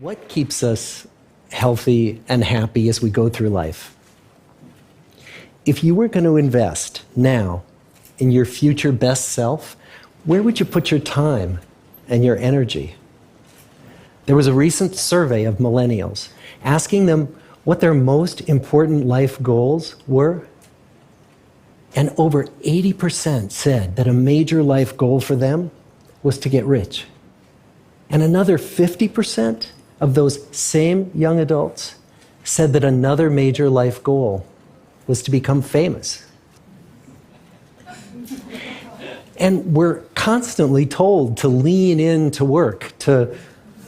What keeps us healthy and happy as we go through life? If you were going to invest now in your future best self, where would you put your time and your energy? There was a recent survey of millennials asking them what their most important life goals were. And over 80% said that a major life goal for them was to get rich. And another 50% of those same young adults said that another major life goal was to become famous. And we're constantly told to lean into work, to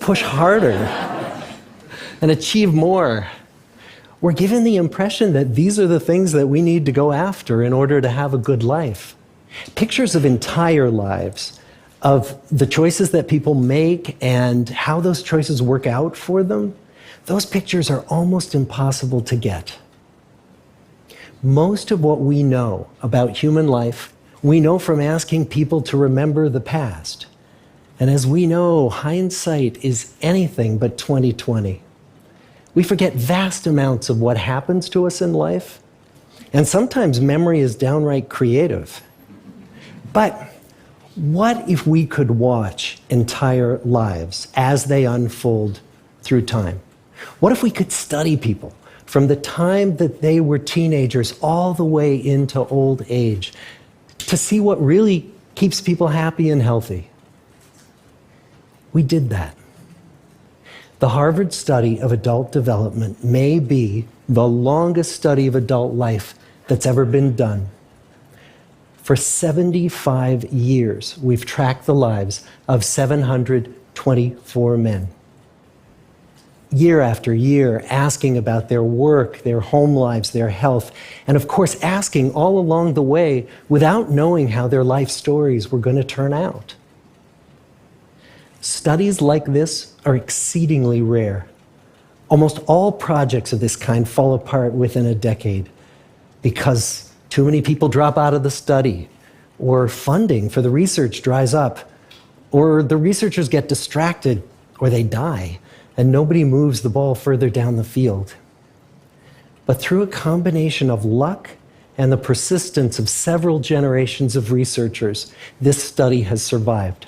push harder and achieve more. We're given the impression that these are the things that we need to go after in order to have a good life. Pictures of entire lives, of the choices that people make and how those choices work out for them, those pictures are almost impossible to get. Most of what we know about human life, we know from asking people to remember the past. And as we know, hindsight is anything but 20/20. We forget vast amounts of what happens to us in life, and sometimes memory is downright creative. But what if we could watch entire lives as they unfold through time? What if we could study people from the time that they were teenagers all the way into old age to see what really keeps people happy and healthy? We did that. The Harvard study of adult development may be the longest study of adult life that's ever been done. For 75 years, we've tracked the lives of 724 men. Year after year, asking about their work, their home lives, their health, and of course, asking all along the way without knowing how their life stories were going to turn out. Studies like this are exceedingly rare. Almost all projects of this kind fall apart within a decade because too many people drop out of the study, or funding for the research dries up, or the researchers get distracted, or they die, and nobody moves the ball further down the field. But through a combination of luck and the persistence of several generations of researchers, this study has survived.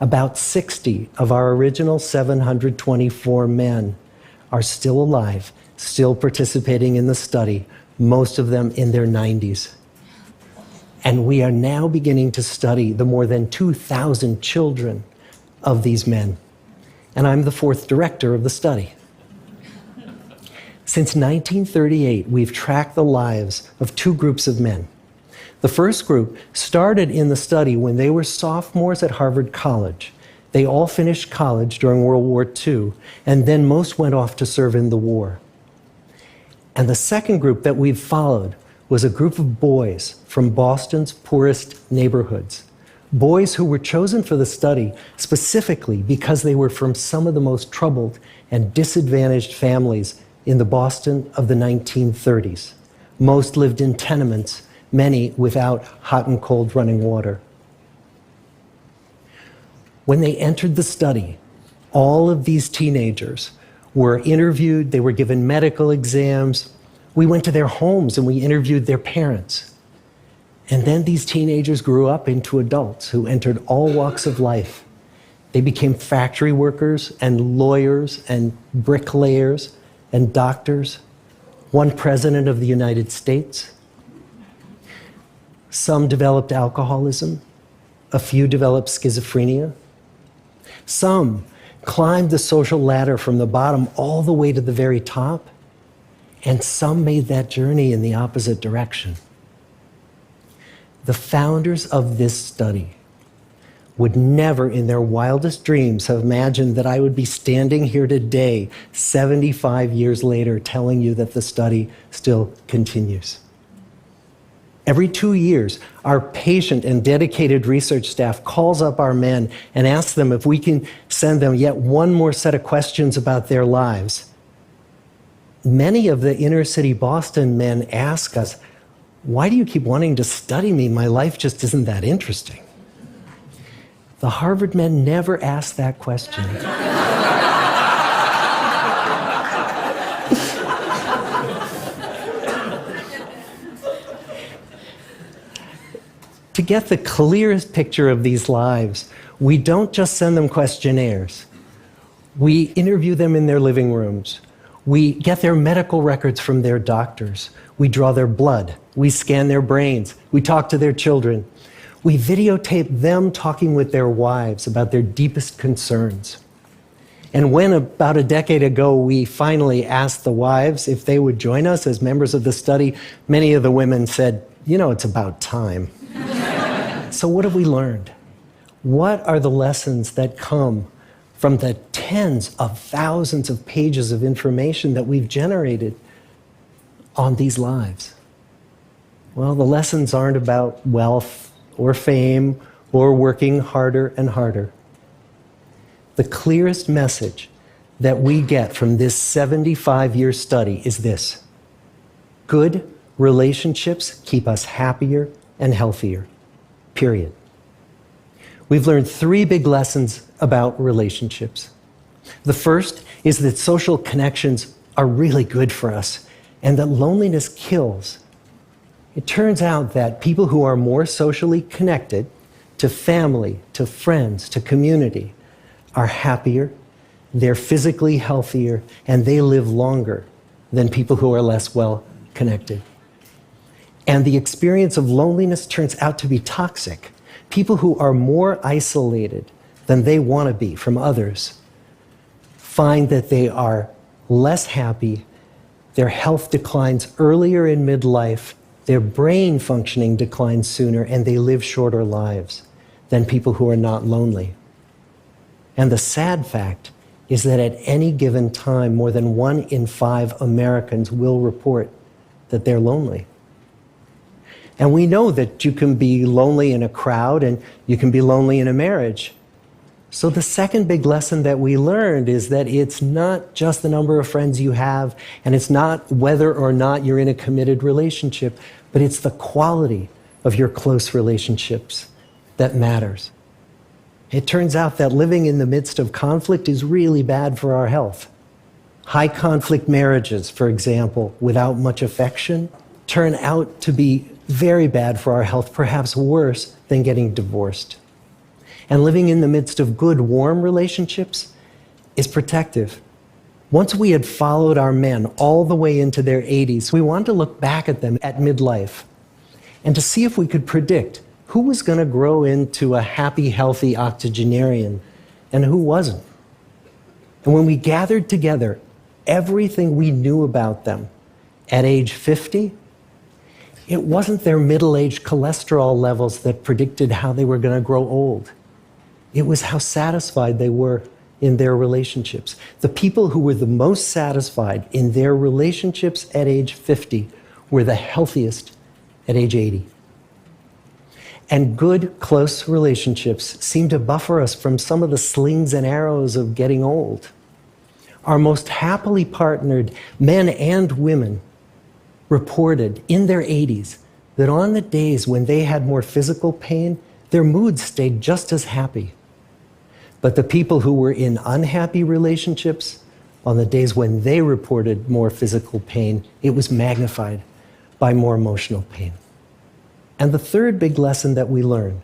About 60 of our original 724 men are still alive, still participating in the study, most of them in their 90s. And we are now beginning to study the more than 2,000 children of these men. And I'm the fourth director of the study. Since 1938, we've tracked the lives of two groups of men. The first group started in the study when they were sophomores at Harvard College. They all finished college during World War II, and then most went off to serve in the war. And the second group that we've followed was a group of boys from Boston's poorest neighborhoods. Boys who were chosen for the study specifically because they were from some of the most troubled and disadvantaged families in the Boston of the 1930s. Most lived in tenements, many without hot and cold running water. When they entered the study, all of these teenagers were interviewed, they were given medical exams. We went to their homes and we interviewed their parents. And then these teenagers grew up into adults who entered all walks of life. They became factory workers and lawyers and bricklayers and doctors, one president of the United States. Some developed alcoholism, a few developed schizophrenia. Some climbed the social ladder from the bottom all the way to the very top, and some made that journey in the opposite direction. The founders of this study would never in their wildest dreams have imagined that I would be standing here today, 75 years later, telling you that the study still continues. Every 2 years, our patient and dedicated research staff calls up our men and asks them if we can send them yet one more set of questions about their lives. Many of the inner city Boston men ask us, "Why do you keep wanting to study me? My life just isn't that interesting." The Harvard men never asked that question. get the clearest picture of these lives, we don't just send them questionnaires. We interview them in their living rooms. We get their medical records from their doctors. We draw their blood. We scan their brains. We talk to their children. We videotape them talking with their wives about their deepest concerns. And when about a decade ago we finally asked the wives if they would join us as members of the study, many of the women said, "You know, it's about time." So what have we learned? What are the lessons that come from the tens of thousands of pages of information that we've generated on these lives? Well, the lessons aren't about wealth or fame or working harder and harder. The clearest message that we get from this 75-year study is this: good relationships keep us happier and healthier, period. We've learned 3 big lessons about relationships. The first is that social connections are really good for us and that loneliness kills. It turns out that people who are more socially connected to family, to friends, to community are happier, they're physically healthier, and they live longer than people who are less well connected. And the experience of loneliness turns out to be toxic. People who are more isolated than they want to be from others find that they are less happy, their health declines earlier in midlife, their brain functioning declines sooner, and they live shorter lives than people who are not lonely. And the sad fact is that at any given time, more than 1 in 5 Americans will report that they're lonely. And we know that you can be lonely in a crowd and you can be lonely in a marriage. So the second big lesson that we learned is that it's not just the number of friends you have, and it's not whether or not you're in a committed relationship, but it's the quality of your close relationships that matters. It turns out that living in the midst of conflict is really bad for our health. High conflict marriages, for example, without much affection, turn out to be very bad for our health, perhaps worse than getting divorced. And living in the midst of good, warm relationships is protective. Once we had followed our men all the way into their 80s, we wanted to look back at them at midlife and to see if we could predict who was going to grow into a happy, healthy octogenarian and who wasn't. And when we gathered together everything we knew about them at age 50, it wasn't their middle-aged cholesterol levels that predicted how they were going to grow old. It was how satisfied they were in their relationships. The people who were the most satisfied in their relationships at age 50 were the healthiest at age 80. And good, close relationships seem to buffer us from some of the slings and arrows of getting old. Our most happily partnered men and women reported in their 80s that on the days when they had more physical pain, their moods stayed just as happy. But the people who were in unhappy relationships, on the days when they reported more physical pain, it was magnified by more emotional pain. And the third big lesson that we learn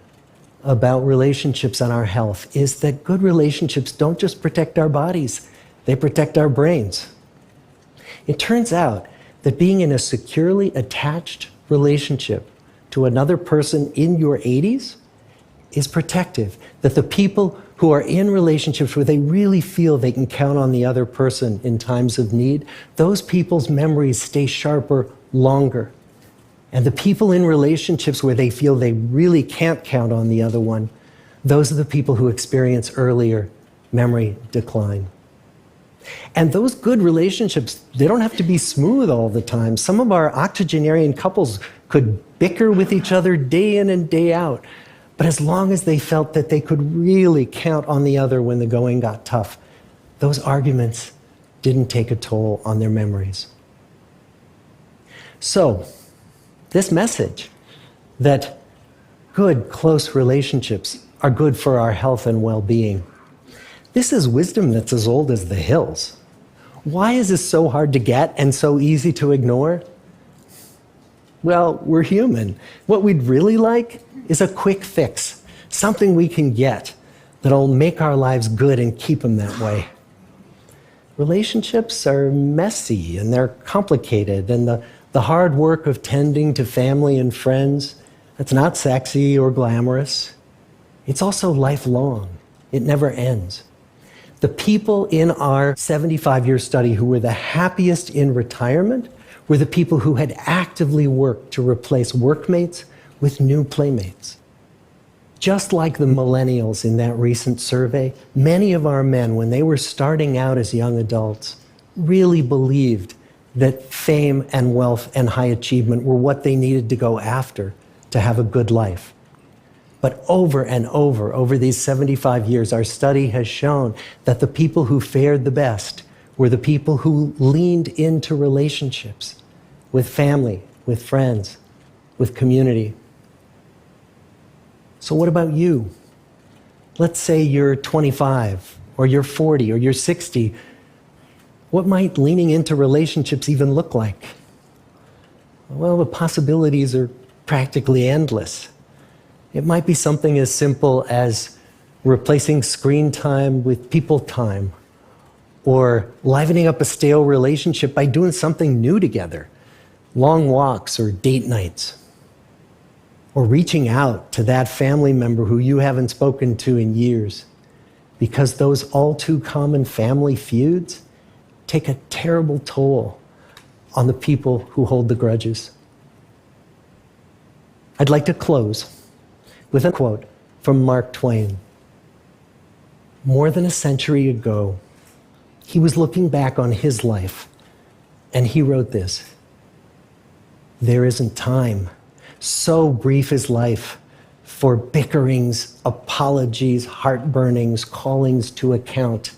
about relationships and our health is that good relationships don't just protect our bodies, they protect our brains. It turns out that being in a securely attached relationship to another person in your 80s is protective. That the people who are in relationships where they really feel they can count on the other person in times of need, those people's memories stay sharper longer. And the people in relationships where they feel they really can't count on the other one, those are the people who experience earlier memory decline. And those good relationships, they don't have to be smooth all the time. Some of our octogenarian couples could bicker with each other day in and day out. But as long as they felt that they could really count on the other when the going got tough, those arguments didn't take a toll on their memories. So, this message that good, close relationships are good for our health and well-being, this is wisdom that's as old as the hills. Why is this so hard to get and so easy to ignore? Well, we're human. What we'd really like is a quick fix, something we can get that'll make our lives good and keep them that way. Relationships are messy and they're complicated, and the hard work of tending to family and friends, that's not sexy or glamorous. It's also lifelong. It never ends. The people in our 75-year study who were the happiest in retirement were the people who had actively worked to replace workmates with new playmates. Just like the millennials in that recent survey, many of our men, when they were starting out as young adults, really believed that fame and wealth and high achievement were what they needed to go after to have a good life. But over and over these 75 years, our study has shown that the people who fared the best were the people who leaned into relationships with family, with friends, with community. So what about you? Let's say you're 25, or you're 40, or you're 60. What might leaning into relationships even look like? Well, the possibilities are practically endless. It might be something as simple as replacing screen time with people time, or livening up a stale relationship by doing something new together, long walks or date nights, or reaching out to that family member who you haven't spoken to in years, because those all too common family feuds take a terrible toll on the people who hold the grudges. I'd like to close with a quote from Mark Twain. More than a century ago, he was looking back on his life, and he wrote this: "There isn't time, so brief is life, for bickerings, apologies, heartburnings, callings to account.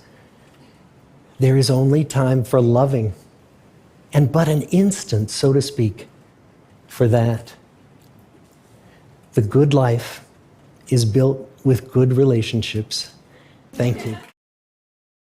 There is only time for loving, and but an instant, so to speak, for that." The good life is built with good relationships. Thank you.